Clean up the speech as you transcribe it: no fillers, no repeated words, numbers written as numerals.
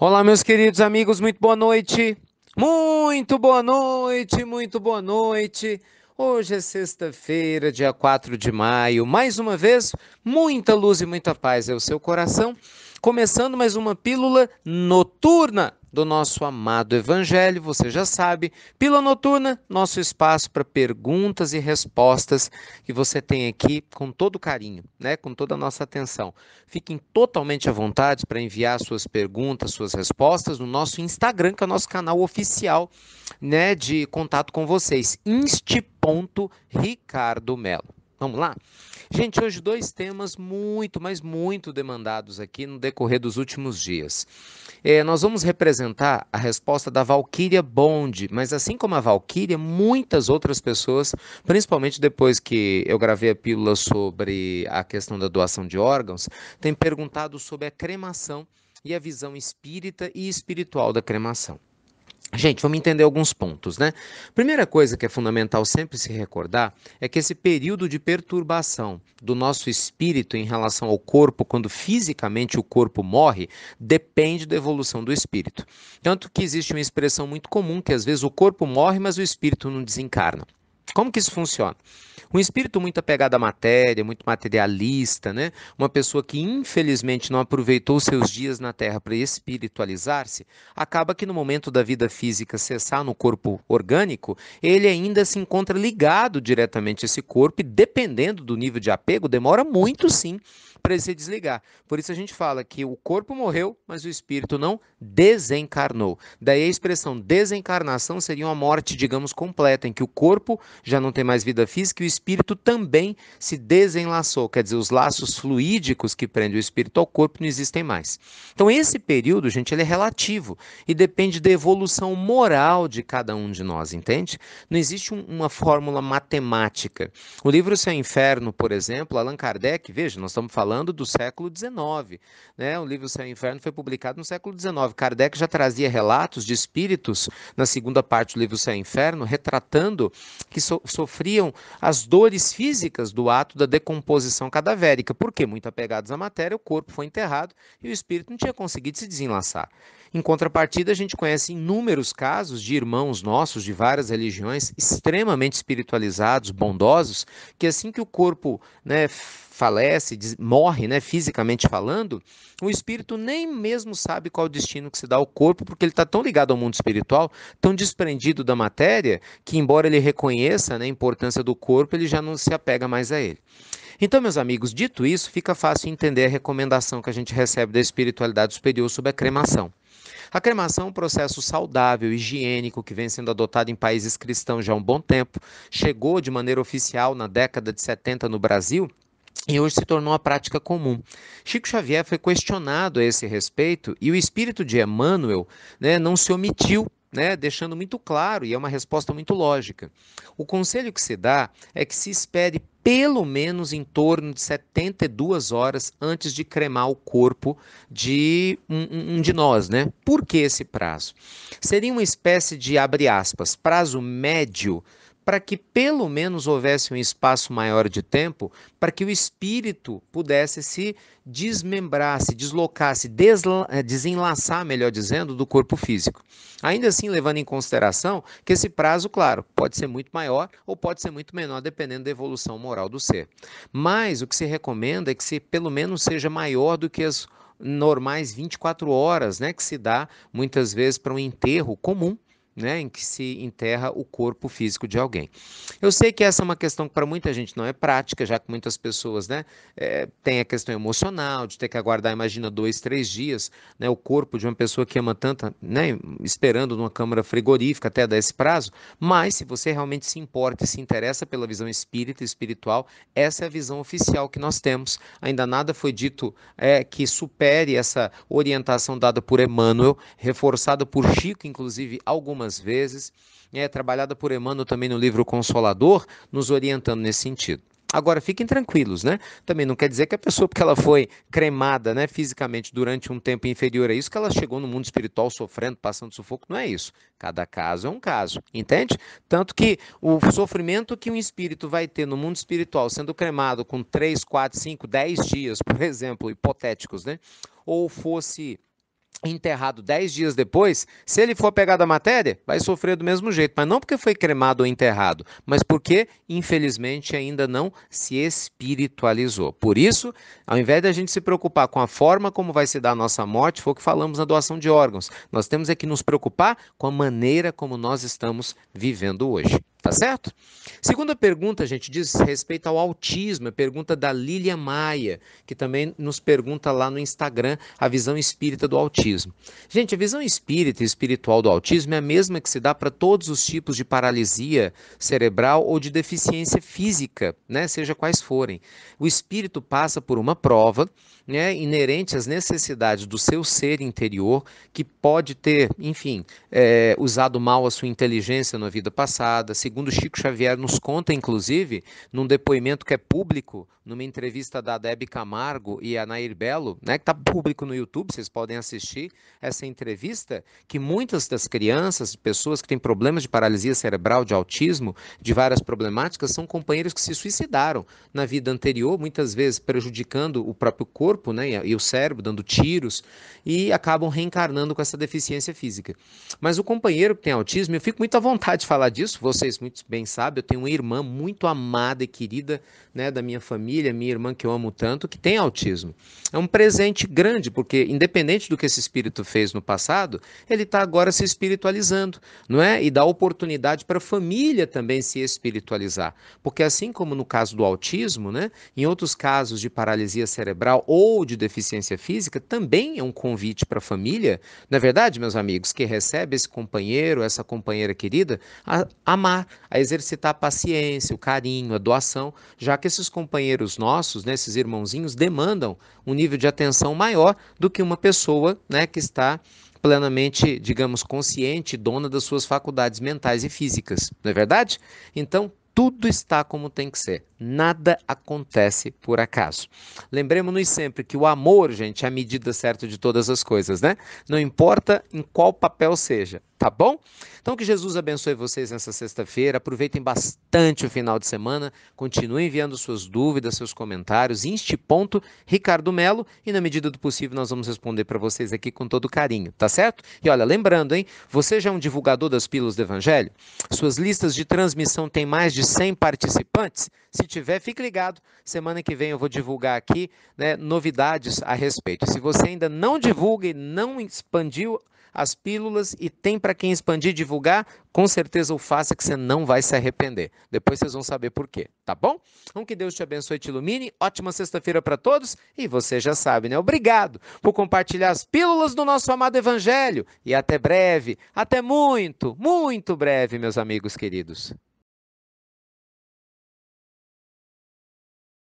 Olá, meus queridos amigos, muito boa noite. Muito boa noite, muito boa noite. Hoje é sexta-feira, dia 4 de maio. Mais uma vez, muita luz e muita paz é o seu coração. Começando mais uma pílula noturna do nosso amado Evangelho. Você já sabe, pílula noturna, nosso espaço para perguntas e respostas que você tem aqui com todo carinho, né? Com toda a nossa atenção. Fiquem totalmente à vontade para enviar suas perguntas, suas respostas no nosso Instagram, que é o nosso canal oficial, né, de contato com vocês, insti.ricardomelo. Vamos lá? Gente, hoje dois temas muito, mas muito demandados aqui no decorrer dos últimos dias. Nós vamos representar a resposta da Valquíria Bond, mas assim como a Valquíria, muitas outras pessoas, principalmente depois que eu gravei a pílula sobre a questão da doação de órgãos, têm perguntado sobre a cremação e a visão espírita e espiritual da cremação. Gente, vamos entender alguns pontos, né? Primeira coisa que é fundamental sempre se recordar é que esse período de perturbação do nosso espírito em relação ao corpo, quando fisicamente o corpo morre, depende da evolução do espírito. Tanto que existe uma expressão muito comum que às vezes o corpo morre, mas o espírito não desencarna. Como que isso funciona? Um espírito muito apegado à matéria, muito materialista, né? Uma pessoa que infelizmente não aproveitou seus dias na Terra para espiritualizar-se, acaba que no momento da vida física cessar no corpo orgânico, ele ainda se encontra ligado diretamente a esse corpo e dependendo do nível de apego, demora muito sim para ele se desligar. Por isso a gente fala que o corpo morreu, mas o espírito não desencarnou. Daí a expressão desencarnação seria uma morte, digamos, completa, em que o corpo já não tem mais vida física e o espírito também se desenlaçou, quer dizer, os laços fluídicos que prendem o espírito ao corpo não existem mais. Então esse período, gente, ele é relativo e depende da evolução moral de cada um de nós, entende? Não existe uma fórmula matemática. O livro Céu e Inferno, por exemplo, Allan Kardec, veja, nós estamos falando do século XIX, né? O livro Céu e Inferno foi publicado no século XIX. Kardec já trazia relatos de espíritos na segunda parte do livro Céu e Inferno, retratando que sofriam as dores físicas do ato da decomposição cadavérica. Porque, muito apegados à matéria, o corpo foi enterrado e o espírito não tinha conseguido se desenlaçar. Em contrapartida, a gente conhece inúmeros casos de irmãos nossos de várias religiões extremamente espiritualizados, bondosos, que assim que o corpo, né, falece, morre, né, fisicamente falando, o espírito nem mesmo sabe qual o destino que se dá ao corpo, porque ele está tão ligado ao mundo espiritual, tão desprendido da matéria, que embora ele reconheça, né, a importância do corpo, ele já não se apega mais a ele. Então, meus amigos, dito isso, fica fácil entender a recomendação que a gente recebe da espiritualidade superior sobre a cremação. A cremação é um processo saudável, higiênico, que vem sendo adotado em países cristãos já há um bom tempo, chegou de maneira oficial na década de 70 no Brasil e hoje se tornou uma prática comum. Chico Xavier foi questionado a esse respeito e o espírito de Emmanuel, né, não se omitiu, né, deixando muito claro, e é uma resposta muito lógica. O conselho que se dá é que se espere pelo menos em torno de 72 horas antes de cremar o corpo de um de nós, né? Por que esse prazo? Seria uma espécie de, abre aspas, prazo médio para que pelo menos houvesse um espaço maior de tempo para que o espírito pudesse se desmembrar, se deslocar, se desenlaçar, melhor dizendo, do corpo físico. Ainda assim, levando em consideração que esse prazo, claro, pode ser muito maior ou pode ser muito menor, dependendo da evolução moral do ser. Mas o que se recomenda é que se pelo menos seja maior do que as normais 24 horas, né, que se dá muitas vezes para um enterro comum, né, em que se enterra o corpo físico de alguém. Eu sei que essa é uma questão que para muita gente não é prática, já que muitas pessoas, né, têm a questão emocional de ter que aguardar, imagina, 2, 3 dias, né, o corpo de uma pessoa que ama tanto, né, esperando numa câmara frigorífica até dar esse prazo, mas se você realmente se importa e se interessa pela visão espírita e espiritual, essa é a visão oficial que nós temos. Ainda nada foi dito que supere essa orientação dada por Emmanuel, reforçada por Chico, inclusive, algumas vezes, trabalhada por Emmanuel também no livro Consolador, nos orientando nesse sentido. Agora, fiquem tranquilos, né? Também não quer dizer que a pessoa, porque ela foi cremada, né, fisicamente durante um tempo inferior a isso, que ela chegou no mundo espiritual sofrendo, passando sufoco. Não é isso. Cada caso é um caso, entende? Tanto que o sofrimento que um espírito vai ter no mundo espiritual, sendo cremado com 3, 4, 5, 10 dias, por exemplo, hipotéticos, né? Ou fosse enterrado 10 dias depois, se ele for pegar da matéria, vai sofrer do mesmo jeito, mas não porque foi cremado ou enterrado, mas porque, infelizmente, ainda não se espiritualizou. Por isso, ao invés da gente se preocupar com a forma como vai se dar a nossa morte, foi o que falamos na doação de órgãos, nós temos é que nos preocupar com a maneira como nós estamos vivendo hoje. Tá certo? Segunda pergunta, gente, diz respeito ao autismo, é pergunta da Lília Maia, que também nos pergunta lá no Instagram a visão espírita do autismo. Gente, a visão espírita e espiritual do autismo é a mesma que se dá para todos os tipos de paralisia cerebral ou de deficiência física, né, seja quais forem. O espírito passa por uma prova, né, inerente às necessidades do seu ser interior, que pode ter, enfim, usado mal a sua inteligência na vida passada. Segundo Chico Xavier nos conta, inclusive, num depoimento que é público, numa entrevista da Hebe Camargo e a Nair Belo, né, que está público no YouTube, vocês podem assistir essa entrevista, que muitas das crianças, pessoas que têm problemas de paralisia cerebral, de autismo, de várias problemáticas, são companheiros que se suicidaram na vida anterior, muitas vezes prejudicando o próprio corpo, né, e o cérebro, dando tiros, e acabam reencarnando com essa deficiência física. Mas o companheiro que tem autismo, eu fico muito à vontade de falar disso, vocês muito bem sabem, eu tenho uma irmã muito amada e querida, né, da minha família, minha irmã que eu amo tanto, que tem autismo. É um presente grande, porque independente do que esse espírito fez no passado, ele está agora se espiritualizando, não é? E dá oportunidade para a família também se espiritualizar. Porque assim como no caso do autismo, né, em outros casos de paralisia cerebral ou de deficiência física, também é um convite para a família, não é verdade, meus amigos, que recebe esse companheiro, essa companheira querida, a amar, a exercitar a paciência, o carinho, a doação, já que esses companheiros nossos, né, esses irmãozinhos, demandam um nível de atenção maior do que uma pessoa, né, que está plenamente, digamos, consciente, dona das suas faculdades mentais e físicas, não é verdade? Então, tudo está como tem que ser. Nada acontece por acaso. Lembremos-nos sempre que o amor, gente, é a medida certa de todas as coisas, né? Não importa em qual papel seja, tá bom? Então que Jesus abençoe vocês nessa sexta-feira. Aproveitem bastante o final de semana. Continuem enviando suas dúvidas, seus comentários. Inste. Ricardo Melo. E na medida do possível nós vamos responder para vocês aqui com todo carinho, tá certo? E olha, lembrando, hein? Você já é um divulgador das Pílulas do Evangelho? Suas listas de transmissão têm mais de 100 participantes? Se tiver, fique ligado. Semana que vem eu vou divulgar aqui, né, novidades a respeito. Se você ainda não divulga e não expandiu as pílulas e tem para quem expandir e divulgar, com certeza o faça que você não vai se arrepender. Depois vocês vão saber por quê, tá bom? Então que Deus te abençoe e te ilumine. Ótima sexta-feira para todos e você já sabe, né? Obrigado por compartilhar as pílulas do nosso amado Evangelho e até breve, até muito, muito breve, meus amigos queridos.